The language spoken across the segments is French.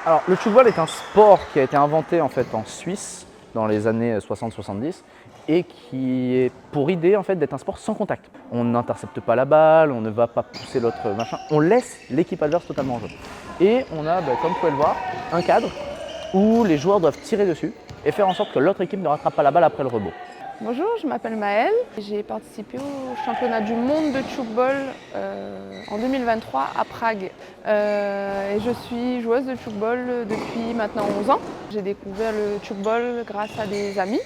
Alors, le tchoukball est un sport qui a été inventé en fait en Suisse dans les années 60-70 et qui est pour idée en fait d'être un sport sans contact. On n'intercepte pas la balle, on ne va pas pousser l'autre machin, on laisse l'équipe adverse totalement en jeu. Et on a, comme vous pouvez le voir, un cadre où les joueurs doivent tirer dessus et faire en sorte que l'autre équipe ne rattrape pas la balle après le rebond. Bonjour, je m'appelle Maëlle. J'ai participé au championnat du monde de tchoukball en 2023 à Prague. Et je suis joueuse de tchoukball depuis maintenant 11 ans. J'ai découvert le tchoukball grâce à des amis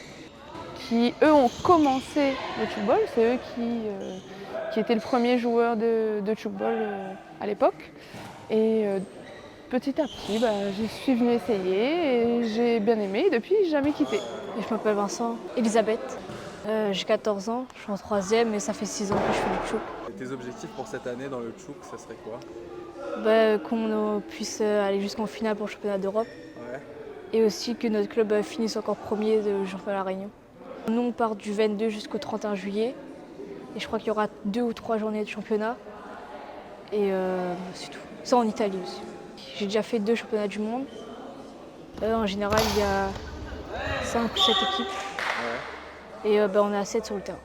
qui, eux, ont commencé le tchoukball. C'est eux qui étaient le premier joueur de tchoukball à l'époque. Et petit à petit, je suis venue essayer et j'ai bien aimé. Et depuis, j'ai jamais quitté. Je m'appelle Vincent, Elisabeth. J'ai 14 ans, je suis en 3e et ça fait 6 ans que je fais du tchouk. Et tes objectifs pour cette année dans le tchouk, ça serait quoi? Qu'on puisse aller jusqu'en finale pour le championnat d'Europe. Ouais. Et aussi que notre club finisse encore premier de championnat La Réunion. Nous on part du 22 jusqu'au 31 juillet et je crois qu'il y aura 2 ou 3 journées de championnat. Et c'est tout. Ça en Italie aussi. J'ai déjà fait 2 championnats du monde. En général il y a 5 ou 7 équipes. Ouais. Et on est à 7 sur le terrain.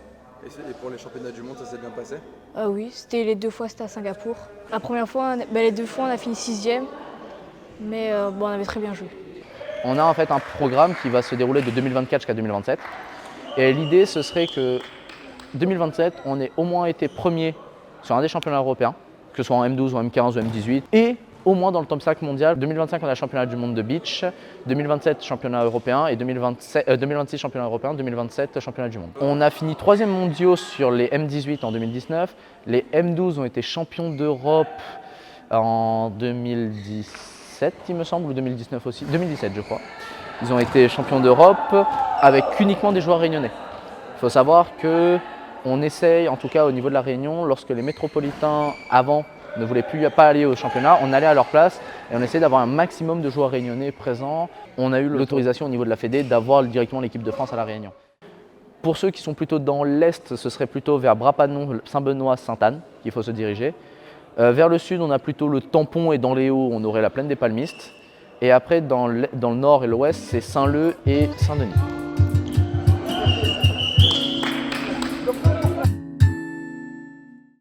Et pour les championnats du monde, ça s'est bien passé? Ah oui, c'était les 2 fois, c'était à Singapour. La première fois, les 2 fois, on a fini 6e, mais on avait très bien joué. On a en fait un programme qui va se dérouler de 2024 jusqu'à 2027. Et l'idée, ce serait que 2027, on ait au moins été premier sur un des championnats européens, que ce soit en M12 ou M15 ou M18, et au moins dans le top 5 mondial. 2025, on a le championnat du monde de beach, 2027, championnat européen, et 2026, championnat européen, 2027, championnat du monde. On a fini 3e mondiaux sur les M18 en 2019. Les M12 ont été champions d'Europe en 2017, il me semble, ou 2019 aussi, 2017 je crois. Ils ont été champions d'Europe avec uniquement des joueurs réunionnais. Il faut savoir qu'on essaye, en tout cas au niveau de la Réunion, lorsque les métropolitains avant ne voulaient pas aller au championnat, on allait à leur place et on essayait d'avoir un maximum de joueurs réunionnais présents. On a eu l'autorisation au niveau de la Fédé d'avoir directement l'équipe de France à la Réunion. Pour ceux qui sont plutôt dans l'Est, ce serait plutôt vers Brapanon, Saint-Benoît, Sainte-Anne qu'il faut se diriger. Vers le sud, on a plutôt le Tampon et dans les Hauts, on aurait la plaine des Palmistes. Et après, dans le nord et l'ouest, c'est Saint-Leu et Saint-Denis.